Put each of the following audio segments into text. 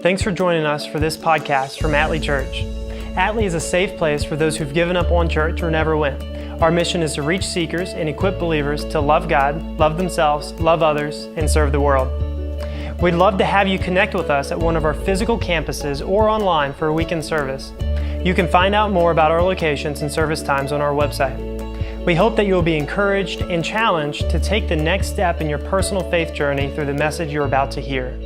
Thanks for joining us for this podcast from Atlee Church. Atlee is a safe place for those who've given up on church or never went. Our mission is to reach seekers and equip believers to love God, love themselves, love others, and serve the world. We'd love to have you connect with us at one of our physical campuses or online for a weekend service. You can find out more about our locations and service times on our website. We hope that you will be encouraged and challenged to take the next step in your personal faith journey through the message you're about to hear.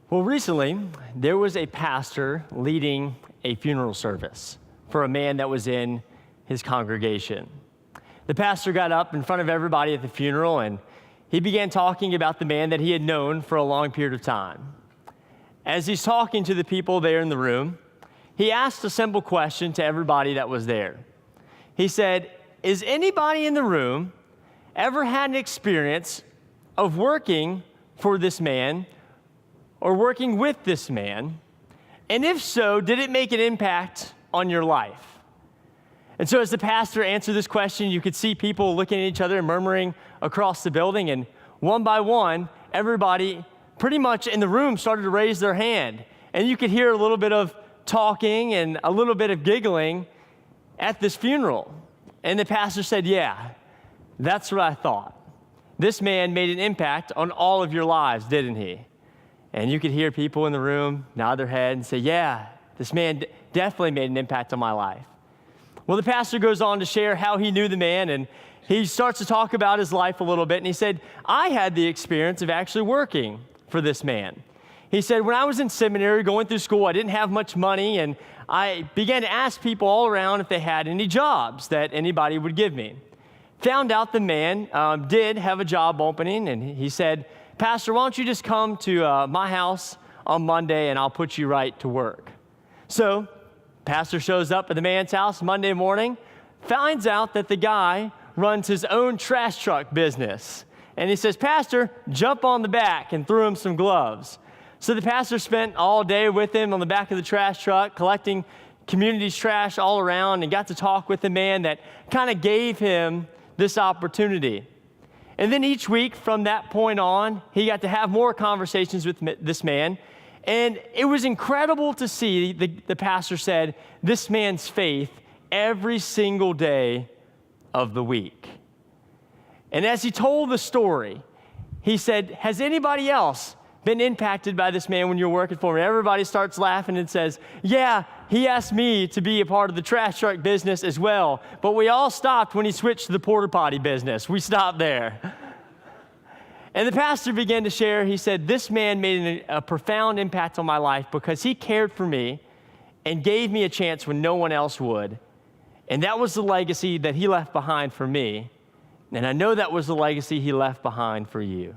Well, recently, there was a pastor leading a funeral service for a man that was in his congregation. The pastor got up in front of everybody at the funeral, and he began talking about the man that he had known for a long period of time. As he's talking to the people there in the room, he asked a simple question to everybody that was there. He said, "Is anybody in the room ever had an experience of working for this man or working with this man? And if so, did it make an impact on your life?" And so as the pastor answered this question, you could see people looking at each other and murmuring across the building. And one by one, everybody pretty much in the room started to raise their hand. And you could hear a little bit of talking and a little bit of giggling at this funeral. And the pastor said, "Yeah, that's what I thought. This man made an impact on all of your lives, didn't he?" And you could hear people in the room nod their head and say, "Yeah, this man definitely made an impact on my life." Well, the pastor goes on to share how he knew the man, and he starts to talk about his life a little bit. And he said, "I had the experience of actually working for this man." He said, "When I was in seminary going through school, I didn't have much money, and I began to ask people all around if they had any jobs that anybody would give me. Found out the man did have a job opening, and he said, 'Pastor, why don't you just come to my house on Monday and I'll put you right to work?' So pastor shows up at the man's house Monday morning, finds out that the guy runs his own trash truck business. And he says, 'Pastor, jump on the back,' and threw him some gloves. So the pastor spent all day with him on the back of the trash truck, collecting community's trash all around, and got to talk with the man that kind of gave him this opportunity. And then each week from that point on, he got to have more conversations with this man. And it was incredible to see, the pastor said, this man's faith every single day of the week. And as he told the story, he said, "Has anybody else been impacted by this man when you're working for him?" Everybody starts laughing and says, "Yeah, he asked me to be a part of the trash truck business as well, but we all stopped when he switched to the porta potty business. We stopped there." And the pastor began to share, he said, "This man made a profound impact on my life because he cared for me and gave me a chance when no one else would. And that was the legacy that he left behind for me. And I know that was the legacy he left behind for you."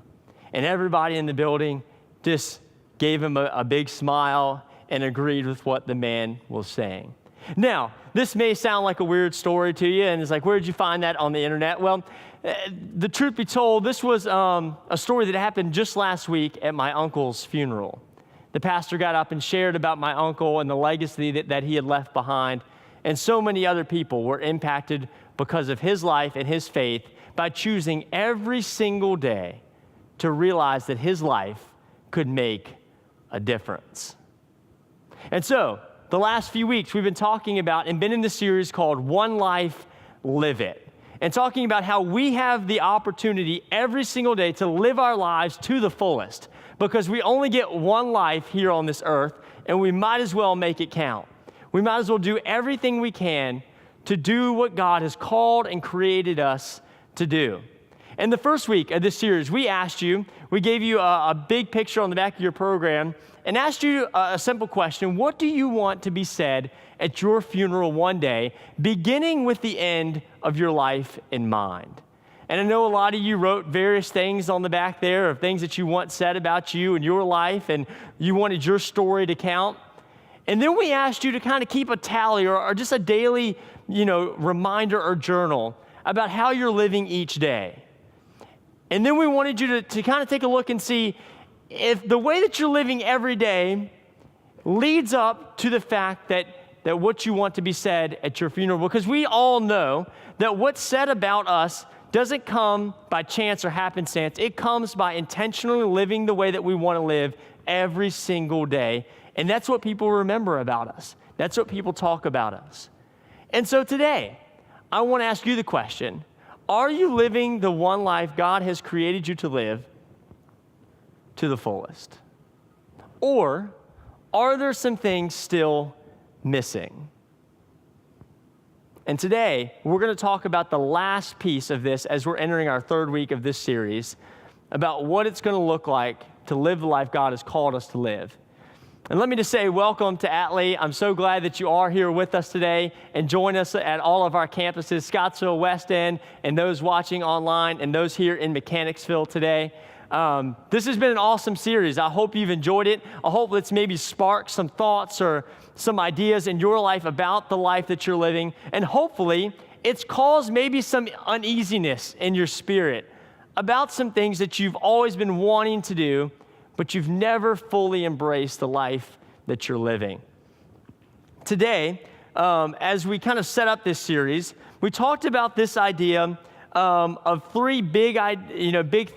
And everybody in the building just gave him a big smile and agreed with what the man was saying. Now, this may sound like a weird story to you, and it's like, where did you find that on the internet? Well, the truth be told, this was a story that happened just last week at my uncle's funeral. The pastor got up and shared about my uncle and the legacy that he had left behind, and so many other people were impacted because of his life and his faith by choosing every single day to realize that his life could make a difference. And so, the last few weeks we've been talking about and been in this series called One Life, Live It. And talking about how we have the opportunity every single day to live our lives to the fullest, because we only get one life here on this earth, and we might as well make it count. We might as well do everything we can to do what God has called and created us to do. In the first week of this series, we gave you a big picture on the back of your program and asked you a simple question. What do you want to be said at your funeral one day, beginning with the end of your life in mind? And I know a lot of you wrote various things on the back there of things that you want said about you and your life, and you wanted your story to count. And then we asked you to kind of keep a tally or just a daily, reminder or journal about how you're living each day. And then we wanted you to kind of take a look and see if the way that you're living every day leads up to the fact that what you want to be said at your funeral. Because we all know that what's said about us doesn't come by chance or happenstance. It comes by intentionally living the way that we want to live every single day. And that's what people remember about us. That's what people talk about us. And so today, I want to ask you the question, are you living the one life God has created you to live to the fullest? Or are there some things still missing? And today, we're going to talk about the last piece of this as we're entering our third week of this series, about what it's going to look like to live the life God has called us to live. And let me just say welcome to Atlee. I'm so glad that you are here with us today and join us at all of our campuses, Scottsville, West End, and those watching online and those here in Mechanicsville today. This has been an awesome series. I hope you've enjoyed it. I hope it's maybe sparked some thoughts or some ideas in your life about the life that you're living. And hopefully it's caused maybe some uneasiness in your spirit about some things that you've always been wanting to do, but you've never fully embraced the life that you're living. Today, as we kind of set up this series, we talked about this idea of three big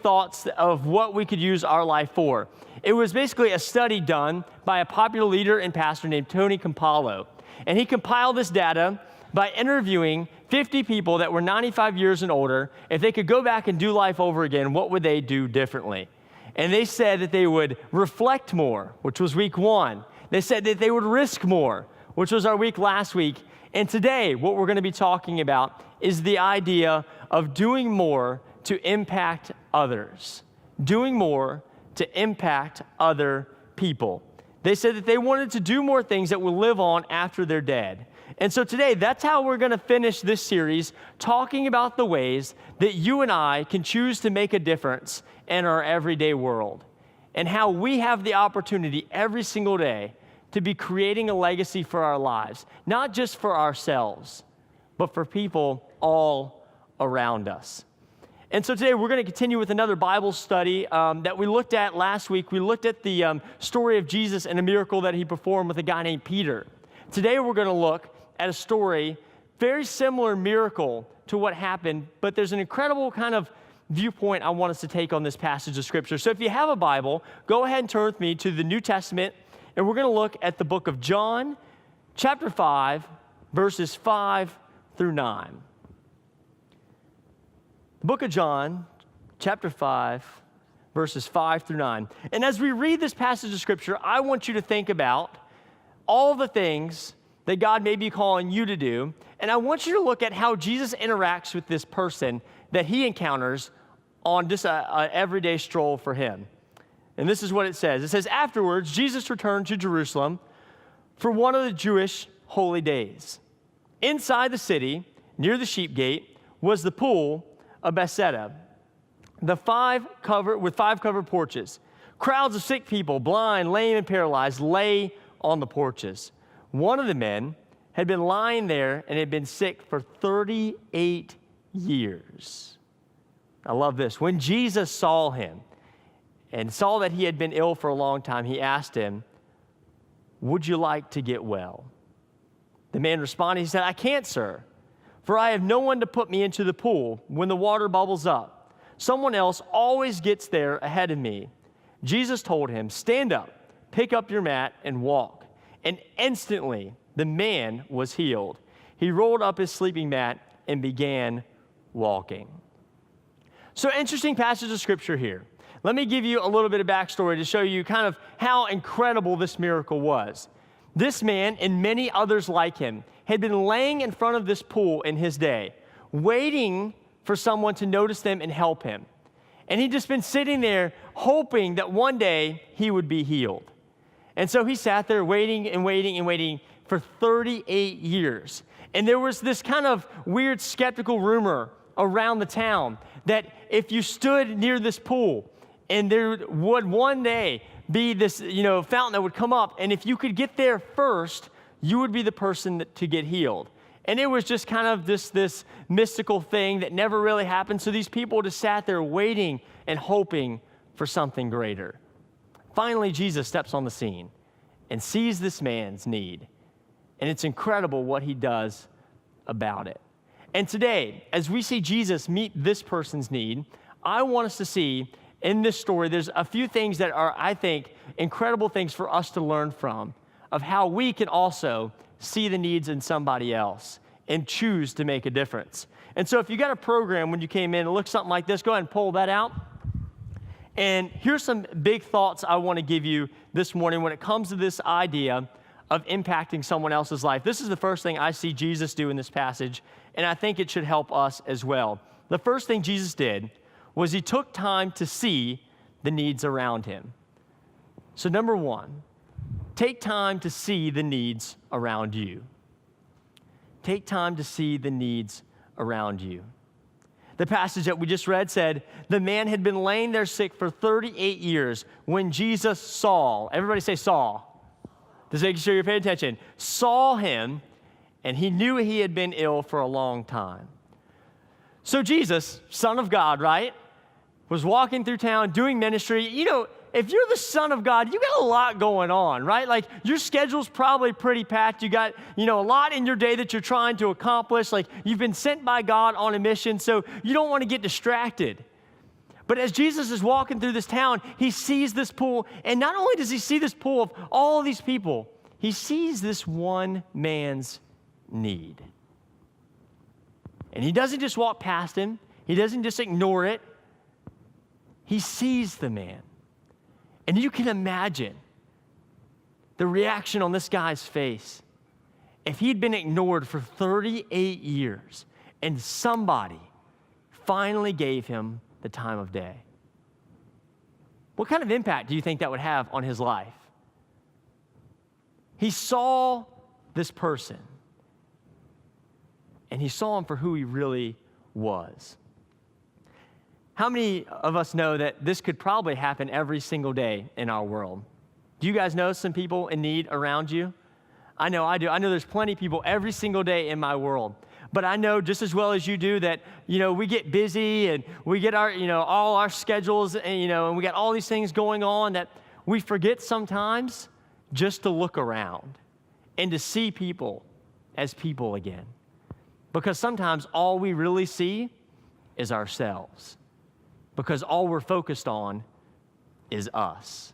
thoughts of what we could use our life for. It was basically a study done by a popular leader and pastor named Tony Campolo. And he compiled this data by interviewing 50 people that were 95 years and older. If they could go back and do life over again, what would they do differently? And they said that they would reflect more, which was week 1. They said that they would risk more, which was our week last week. And today, what we're going to be talking about is the idea of doing more to impact others. Doing more to impact other people. They said that they wanted to do more things that will live on after they're dead. And so today, that's how we're going to finish this series, talking about the ways that you and I can choose to make a difference in our everyday world, and how we have the opportunity every single day to be creating a legacy for our lives, not just for ourselves, but for people all around us. And so today we're going to continue with another Bible study that we looked at last week. We looked at the story of Jesus and a miracle that he performed with a guy named Peter. Today we're going to look at a story, very similar miracle to what happened, but there's an incredible kind of viewpoint I want us to take on this passage of Scripture. So if you have a Bible, go ahead and turn with me to the New Testament, and we're going to look at the book of John, chapter 5, verses 5 through 9. The book of John, chapter 5, verses 5 through 9. And as we read this passage of Scripture, I want you to think about all the things that God may be calling you to do, and I want you to look at how Jesus interacts with this person that he encounters on just an everyday stroll for him. And this is what it says. It says, afterwards, Jesus returned to Jerusalem for one of the Jewish holy days. Inside the city, near the sheep gate, was the pool of Bethesda, with five covered porches. Crowds of sick people, blind, lame, and paralyzed, lay on the porches. One of the men had been lying there and had been sick for 38 years. I love this. When Jesus saw him and saw that he had been ill for a long time, he asked him, "Would you like to get well?" The man responded, he said, "I can't, sir, for I have no one to put me into the pool when the water bubbles up. Someone else always gets there ahead of me." Jesus told him, "Stand up, pick up your mat, and walk." And instantly, the man was healed. He rolled up his sleeping mat and began walking. So, interesting passage of Scripture here. Let me give you a little bit of backstory to show you kind of how incredible this miracle was. This man and many others like him had been laying in front of this pool in his day, waiting for someone to notice them and help him. And he'd just been sitting there hoping that one day he would be healed. And so he sat there waiting and waiting and waiting for 38 years. And there was this kind of weird skeptical rumor around the town that if you stood near this pool and there would one day be this, fountain that would come up, and if you could get there first, you would be the person to get healed. And it was just kind of this mystical thing that never really happened. So these people just sat there waiting and hoping for something greater. Finally, Jesus steps on the scene and sees this man's need. And it's incredible what he does about it. And today, as we see Jesus meet this person's need, I want us to see in this story, there's a few things that are, I think, incredible things for us to learn from of how we can also see the needs in somebody else and choose to make a difference. And so if you got a program when you came in, it looks something like this, go ahead and pull that out. And here's some big thoughts I want to give you this morning when it comes to this idea of impacting someone else's life. This is the first thing I see Jesus do in this passage, and I think it should help us as well. The first thing Jesus did was he took time to see the needs around him. So number one, take time to see the needs around you. Take time to see the needs around you. The passage that we just read said, the man had been laying there sick for 38 years when Jesus saw, everybody say saw. Just making sure you're paying attention. Saw him, and he knew he had been ill for a long time. So Jesus, Son of God, right, was walking through town doing ministry. If you're the Son of God, you got a lot going on, right? Like your schedule's probably pretty packed. You got, a lot in your day that you're trying to accomplish. Like you've been sent by God on a mission, so you don't want to get distracted. But as Jesus is walking through this town, he sees this pool, and not only does he see this pool of all of these people, he sees this one man's need. And he doesn't just walk past him. He doesn't just ignore it. He sees the man. And you can imagine the reaction on this guy's face if he'd been ignored for 38 years and somebody finally gave him the time of day. What kind of impact do you think that would have on his life? He saw this person, and he saw him for who he really was. How many of us know that this could probably happen every single day in our world? Do you guys know some people in need around you? I know I do. I know there's plenty of people every single day in my world. But I know just as well as you do that, we get busy and we get our, all our schedules and, and we got all these things going on that we forget sometimes just to look around and to see people as people again. Because sometimes all we really see is ourselves. Because all we're focused on is us.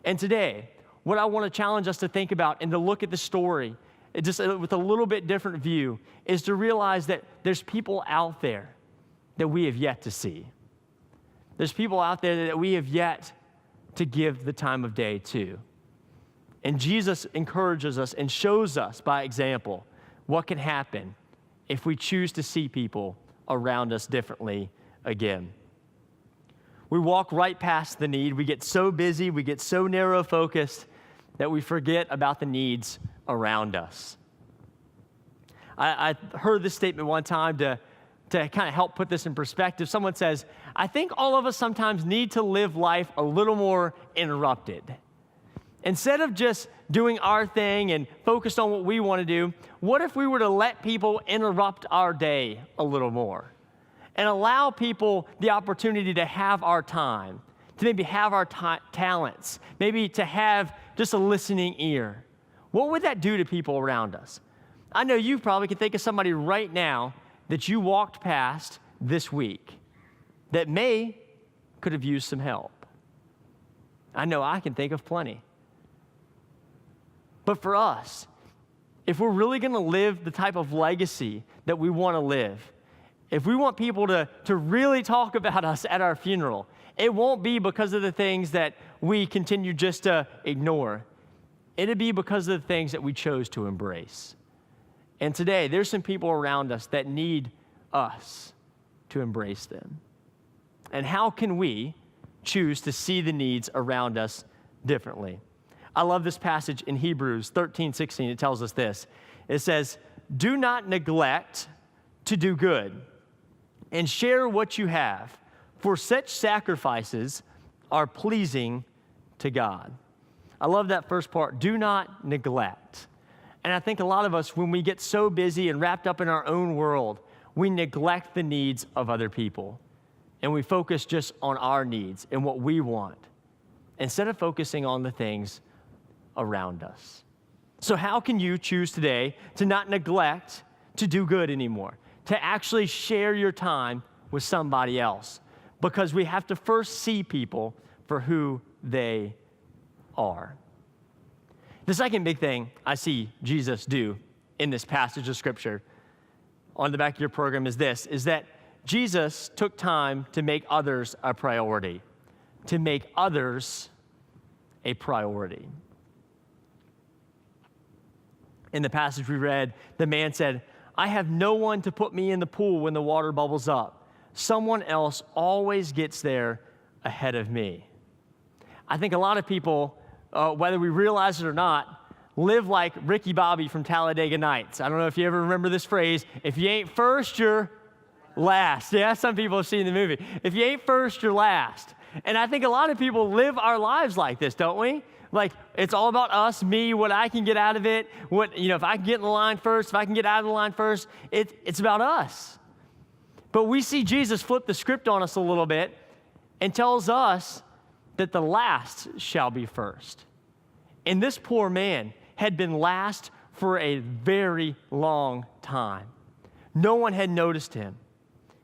And today, what I want to challenge us to think about and to look at the story just with a little bit different view is to realize that there's people out there that we have yet to see. There's people out there that we have yet to give the time of day to. And Jesus encourages us and shows us by example what can happen if we choose to see people around us differently again. We walk right past the need. We get so busy, we get so narrow focused that we forget about the needs around us. I heard this statement one time to kind of help put this in perspective. Someone says, I think all of us sometimes need to live life a little more interrupted. Instead of just doing our thing and focused on what we want to do, what if we were to let people interrupt our day a little more? And allow people the opportunity to have our time, to maybe have our talents, maybe to have just a listening ear. What would that do to people around us? I know you probably can think of somebody right now that you walked past this week that could have used some help. I know I can think of plenty. But for us, if we're really going to live the type of legacy that we want to live, if we want people to really talk about us at our funeral, it won't be because of the things that we continue just to ignore. It'll be because of the things that we chose to embrace. And today, there's some people around us that need us. to embrace them? And how can we choose to see the needs around us differently? I love this passage in Hebrews 13:16. It tells us this. It says, "Do not neglect to do good and share what you have, for such sacrifices are pleasing to God." I love that first part, do not neglect. And I think a lot of us, when we get so busy and wrapped up in our own world, we neglect the needs of other people. And we focus just on our needs and what we want, instead of focusing on the things around us. So how can you choose today to not neglect to do good anymore, to actually share your time with somebody else? Because we have to first see people for who they are. The second big thing I see Jesus do in this passage of Scripture on the back of your program is this, is that Jesus took time to make others a priority, to make others a priority. In the passage we read, the man said, "I have no one to put me in the pool when the water bubbles up. Someone else always gets there ahead of me." I think a lot of people, whether we realize it or not, live like Ricky Bobby from Talladega Nights. I don't know if you ever remember this phrase, if you ain't first, you're last. Yeah, some people have seen the movie. If you ain't first, you're last. And I think a lot of people live our lives like this, don't we? Like, it's all about us, me, what I can get out of it, if I can get in the line first, if I can get out of the line first, it's about us. But we see Jesus flip the script on us a little bit and tells us that the last shall be first. And this poor man had been last for a very long time. No one had noticed him.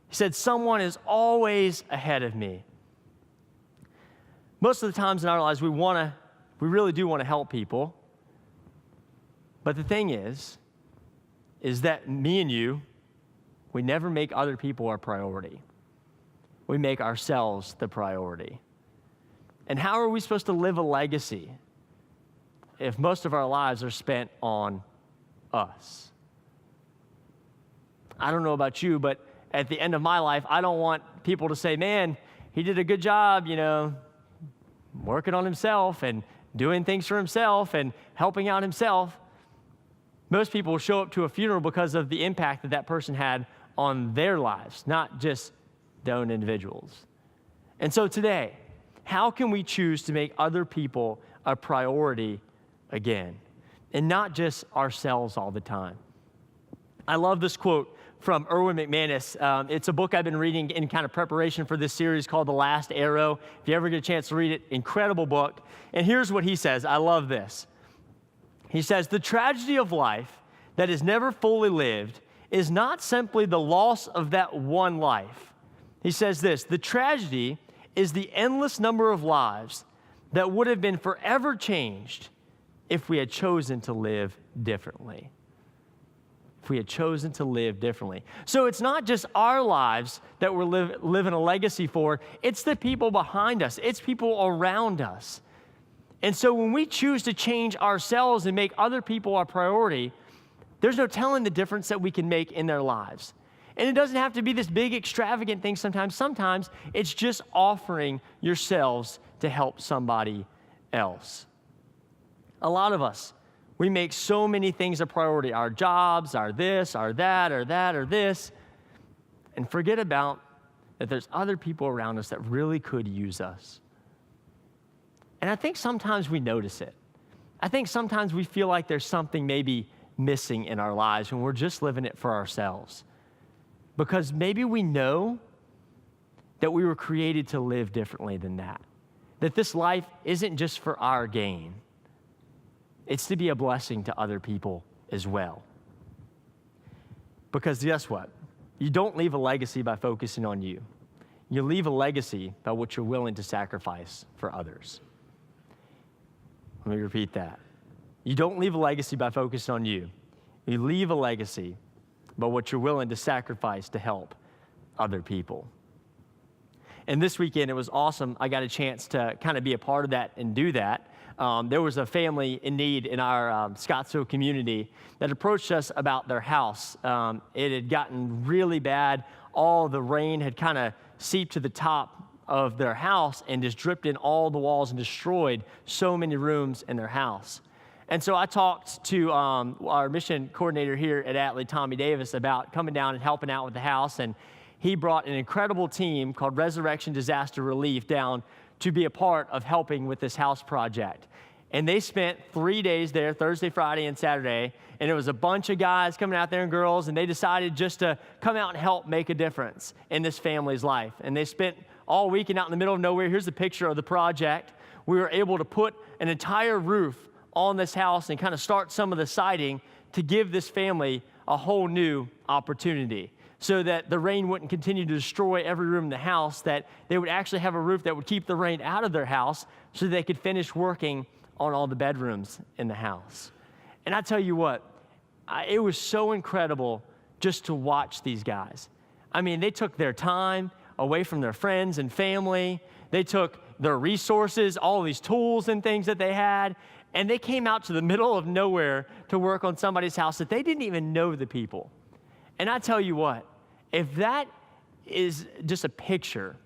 He said, "Someone is always ahead of me." Most of the times in our lives, we really do want to help people. But the thing is that me and you, we never make other people our priority. We make ourselves the priority. And how are we supposed to live a legacy if most of our lives are spent on us? I don't know about you, but at the end of my life, I don't want people to say, "Man, he did a good job, working on himself and doing things for himself and helping out himself." Most people will show up to a funeral because of the impact that that person had on their lives, not just their own individuals. And so today, how can we choose to make other people a priority again, and not just ourselves all the time? I love this quote from Erwin McManus. It's a book I've been reading in kind of preparation for this series called The Last Arrow. If you ever get a chance to read it, incredible book. And here's what he says. I love this. He says, "The tragedy of life that is never fully lived is not simply the loss of that one life." He says this, "The tragedy is the endless number of lives that would have been forever changed if we had chosen to live differently." If we had chosen to live differently. So it's not just our lives that we're living a legacy for, it's the people behind us, it's people around us. And so when we choose to change ourselves and make other people our priority, there's no telling the difference that we can make in their lives. And it doesn't have to be this big extravagant thing sometimes. Sometimes it's just offering yourselves to help somebody else. A lot of us, we make so many things a priority, our jobs, our this, our that, or that, or this, and forget about that there's other people around us that really could use us. And I think sometimes we notice it. I think sometimes we feel like there's something maybe missing in our lives when we're just living it for ourselves. Because maybe we know that we were created to live differently than that. That this life isn't just for our gain. It's to be a blessing to other people as well. Because guess what? You don't leave a legacy by focusing on you. You leave a legacy by what you're willing to sacrifice for others. Let me repeat that. You don't leave a legacy by focusing on you. You leave a legacy by what you're willing to sacrifice to help other people. And this weekend, it was awesome. I got a chance to kind of be a part of that and do that. there was a family in need in our Scottsville community that approached us about their house. It had gotten really bad. All the rain had kind of seeped to the top of their house and just dripped in all the walls and destroyed so many rooms in their house. And so I talked to our mission coordinator here at Atlee, Tommy Davis, about coming down and helping out with the house. And he brought an incredible team called Resurrection Disaster Relief down to be a part of helping with this house project. And they spent 3 days there, Thursday, Friday, and Saturday. And it was a bunch of guys coming out there and girls, and they decided just to come out and help make a difference in this family's life. And they spent all weekend out in the middle of nowhere. Here's a picture of the project. We were able to put an entire roof on this house and kind of start some of the siding to give this family a whole new opportunity so that the rain wouldn't continue to destroy every room in the house, that they would actually have a roof that would keep the rain out of their house so they could finish working on all the bedrooms in the house. And I tell you what, it was so incredible just to watch these guys. I mean, they took their time away from their friends and family. They took their resources, all these tools and things that they had, and they came out to the middle of nowhere to work on somebody's house that they didn't even know the people. And I tell you what, if that is just a picture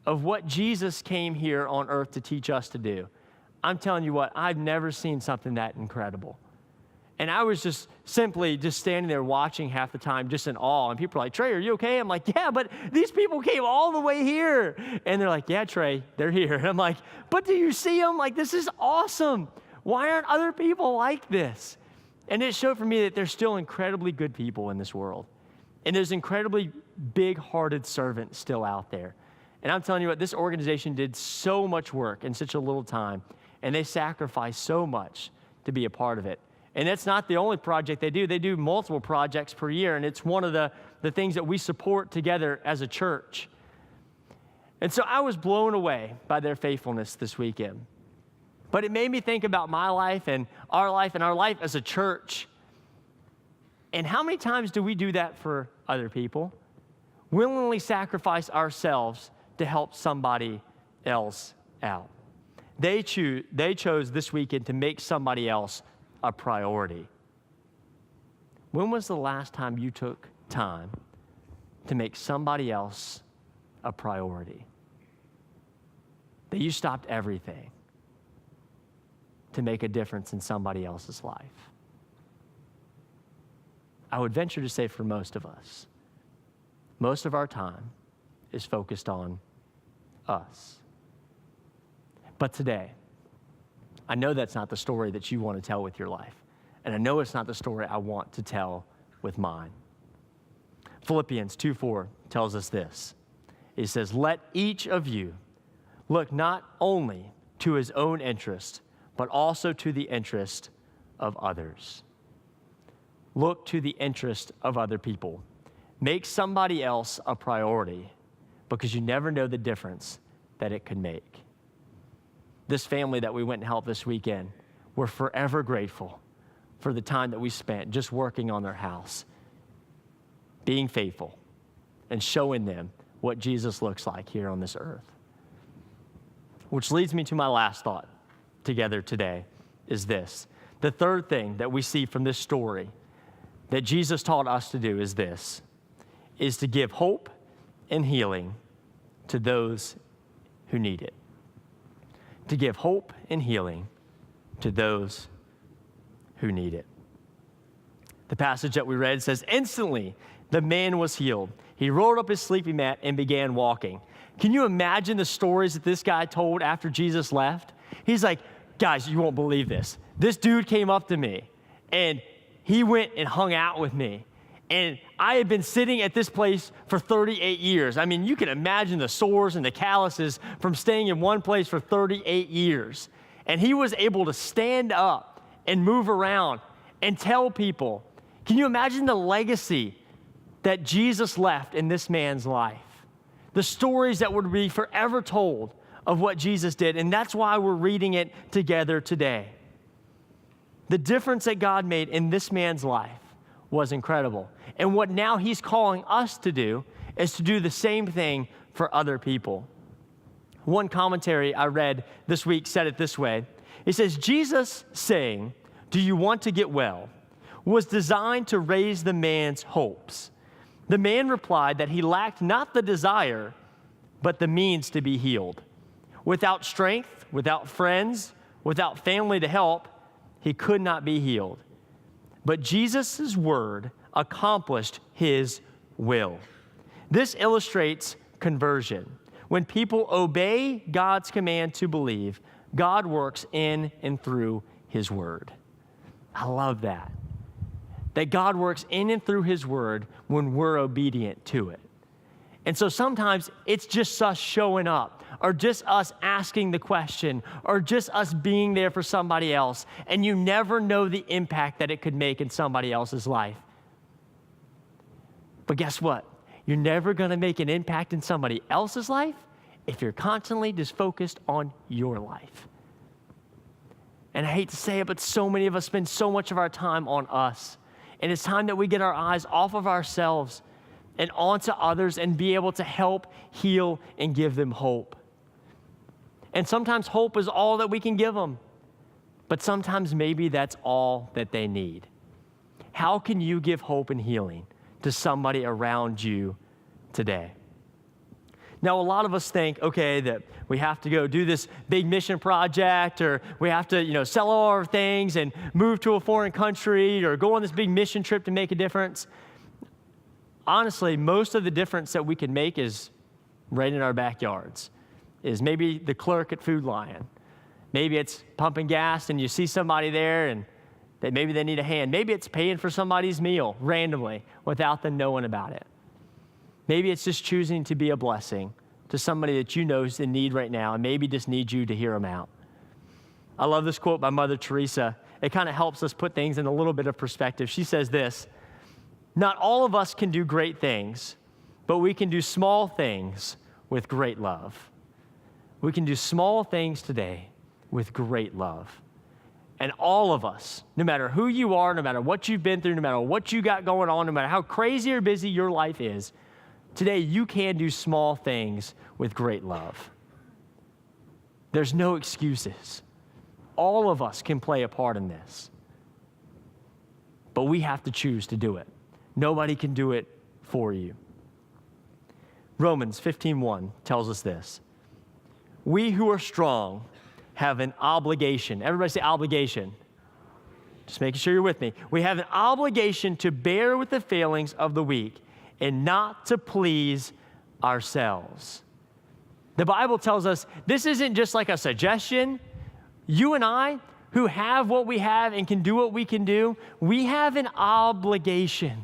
of what Jesus came here on earth to teach us to do, I'm telling you what, I've never seen something that incredible. And I was just simply standing there watching half the time, just in awe. And people are like, Trey, are you okay? I'm like, yeah, but these people came all the way here. And they're like, yeah, Trey, they're here. And I'm like, but do you see them? Like, this is awesome. Why aren't other people like this? And it showed for me that there's still incredibly good people in this world. And there's incredibly big-hearted servants still out there. And I'm telling you what, this organization did so much work in such a little time. And they sacrificed so much to be a part of it. And that's not the only project they do. They do multiple projects per year, and it's one of the things that we support together as a church. And so I was blown away by their faithfulness this weekend. But it made me think about my life and our life as a church. And how many times do we do that for other people? Willingly sacrifice ourselves to help somebody else out. They chose this weekend to make somebody else a priority. When was the last time you took time to make somebody else a priority? That you stopped everything to make a difference in somebody else's life? I would venture to say for most of us, most of our time is focused on us. But today, I know that's not the story that you want to tell with your life. And I know it's not the story I want to tell with mine. Philippians 2:4 tells us this. It says, let each of you look not only to his own interest, but also to the interest of others. Look to the interest of other people. Make somebody else a priority, because you never know the difference that it could make. This family that we went and helped this weekend, we're forever grateful for the time that we spent just working on their house, being faithful, and showing them what Jesus looks like here on this earth. Which leads me to my last thought together today is this. The third thing that we see from this story that Jesus taught us to do is this, is to give hope and healing to those who need it. To give hope and healing to those who need it. The passage that we read says, instantly the man was healed. He rolled up his sleeping mat and began walking. Can you imagine the stories that this guy told after Jesus left? He's like, guys, you won't believe this. This dude came up to me and he went and hung out with me. And I had been sitting at this place for 38 years. I mean, you can imagine the sores and the calluses from staying in one place for 38 years. And he was able to stand up and move around and tell people. Can you imagine the legacy that Jesus left in this man's life? The stories that would be forever told of what Jesus did. And that's why we're reading it together today. The difference that God made in this man's life was incredible. And what now he's calling us to do is to do the same thing for other people. One commentary I read this week said it this way. It says, Jesus saying, "Do you want to get well?" was designed to raise the man's hopes. The man replied that he lacked not the desire, but the means to be healed. Without strength, without friends, without family to help, he could not be healed. But Jesus' word accomplished his will. This illustrates conversion. When people obey God's command to believe, God works in and through his word. I love that. That God works in and through his word when we're obedient to it. And so sometimes it's just us showing up, or just us asking the question, or just us being there for somebody else, and you never know the impact that it could make in somebody else's life. But guess what? You're never going to make an impact in somebody else's life if you're constantly just focused on your life. And I hate to say it, but so many of us spend so much of our time on us. And it's time that we get our eyes off of ourselves and onto others and be able to help, heal, and give them hope. And sometimes hope is all that we can give them, but sometimes maybe that's all that they need. How can you give hope and healing to somebody around you today? Now, a lot of us think, okay, that we have to go do this big mission project, or we have to, sell all our things and move to a foreign country, or go on this big mission trip to make a difference. Honestly, most of the difference that we can make is right in our backyards. Is maybe the clerk at Food Lion. Maybe it's pumping gas and you see somebody there and maybe they need a hand. Maybe it's paying for somebody's meal randomly without them knowing about it. Maybe it's just choosing to be a blessing to somebody that you know is in need right now and maybe just needs you to hear them out. I love this quote by Mother Teresa. It kind of helps us put things in a little bit of perspective. She says this, "Not all of us can do great things, but we can do small things with great love." We can do small things today with great love. And all of us, no matter who you are, no matter what you've been through, no matter what you got going on, no matter how crazy or busy your life is, today you can do small things with great love. There's no excuses. All of us can play a part in this. But we have to choose to do it. Nobody can do it for you. Romans 15:1 tells us this. We who are strong have an obligation. Everybody say obligation. Just making sure you're with me. We have an obligation to bear with the failings of the weak and not to please ourselves. The Bible tells us this isn't just like a suggestion. You and I, who have what we have and can do what we can do, we have an obligation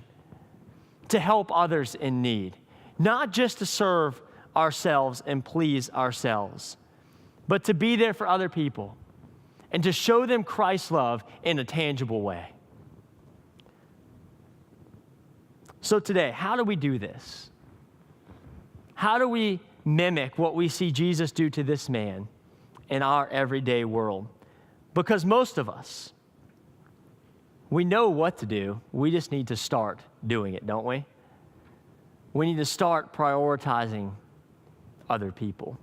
to help others in need, not just to serve ourselves and please ourselves, but to be there for other people and to show them Christ's love in a tangible way. So today, how do we do this? How do we mimic what we see Jesus do to this man in our everyday world? Because most of us, we know what to do. We just need to start doing it, don't we? We need to start prioritizing other people.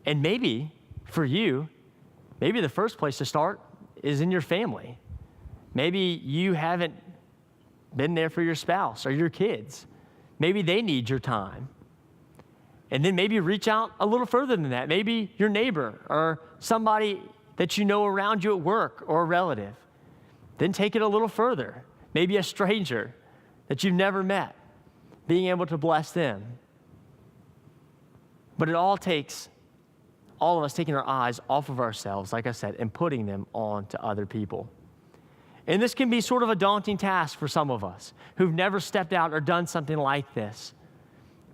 And maybe for you, maybe the first place to start is in your family. Maybe you haven't been there for your spouse or your kids. Maybe they need your time. And then maybe reach out a little further than that. Maybe your neighbor or somebody that you know around you at work or a relative. Then take it a little further. Maybe a stranger that you've never met, being able to bless them. But it all takes all of us taking our eyes off of ourselves, like I said, and putting them on to other people. And this can be sort of a daunting task for some of us who've never stepped out or done something like this,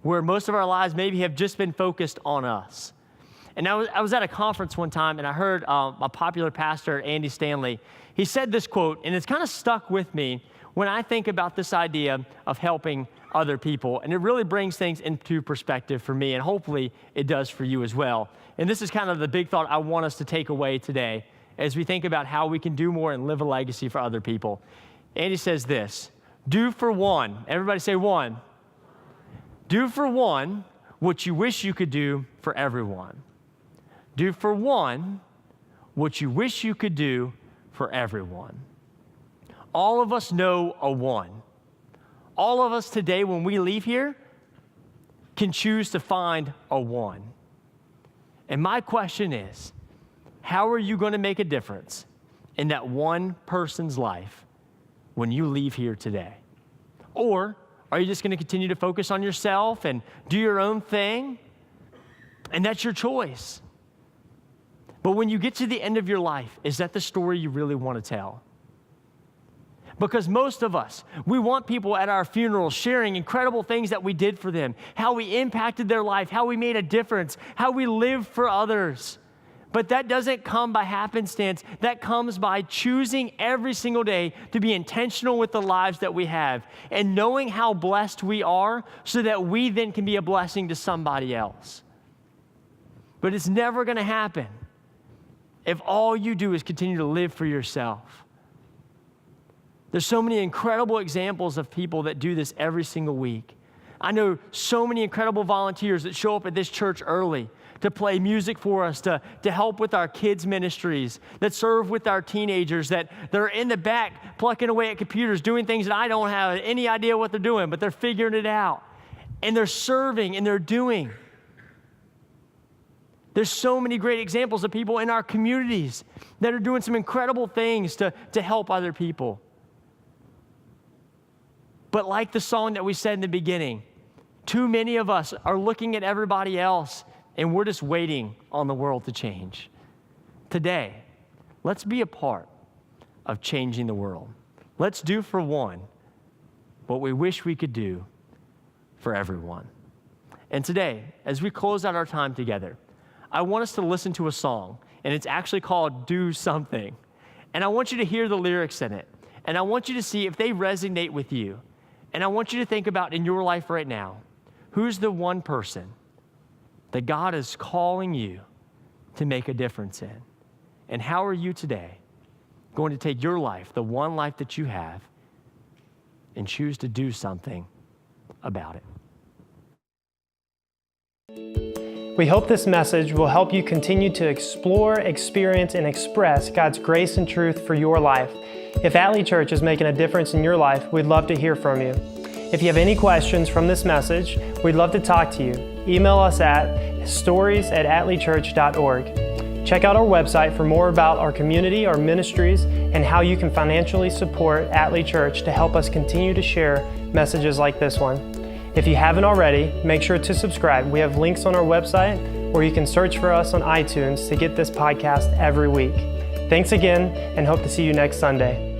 where most of our lives maybe have just been focused on us. And I was at a conference one time, and I heard a popular pastor, Andy Stanley. He said this quote, and it's kind of stuck with me when I think about this idea of helping other people. And it really brings things into perspective for me, and hopefully it does for you as well. And this is kind of the big thought I want us to take away today as we think about how we can do more and live a legacy for other people. Andy says this, do for one, everybody say one. Do for one what you wish you could do for everyone. Do for one what you wish you could do for everyone. All of us know a one. All of us today, when we leave here, can choose to find a one. And my question is, how are you going to make a difference in that one person's life when you leave here today? Or are you just going to continue to focus on yourself and do your own thing? And that's your choice. But when you get to the end of your life, is that the story you really want to tell? Because most of us, we want people at our funerals sharing incredible things that we did for them, how we impacted their life, how we made a difference, how we lived for others. But that doesn't come by happenstance. That comes by choosing every single day to be intentional with the lives that we have and knowing how blessed we are so that we then can be a blessing to somebody else. But it's never going to happen if all you do is continue to live for yourself. There's so many incredible examples of people that do this every single week. I know so many incredible volunteers that show up at this church early to play music for us, to help with our kids' ministries, that serve with our teenagers, that they're in the back plucking away at computers, doing things that I don't have any idea what they're doing, but they're figuring it out. And they're serving and they're doing. There's so many great examples of people in our communities that are doing some incredible things to help other people. But like the song that we said in the beginning, too many of us are looking at everybody else and we're just waiting on the world to change. Today, let's be a part of changing the world. Let's do for one what we wish we could do for everyone. And today, as we close out our time together, I want us to listen to a song, and it's actually called Do Something. And I want you to hear the lyrics in it, and I want you to see if they resonate with you. And I want you to think about in your life right now, who's the one person that God is calling you to make a difference in? And how are you today going to take your life, the one life that you have, and choose to do something about it? We hope this message will help you continue to explore, experience, and express God's grace and truth for your life. If Atlee Church is making a difference in your life, we'd love to hear from you. If you have any questions from this message, we'd love to talk to you. Email us at stories@atleechurch.org. Check out our website for more about our community, our ministries, and how you can financially support Atlee Church to help us continue to share messages like this one. If you haven't already, make sure to subscribe. We have links on our website, or you can search for us on iTunes to get this podcast every week. Thanks again, and hope to see you next Sunday.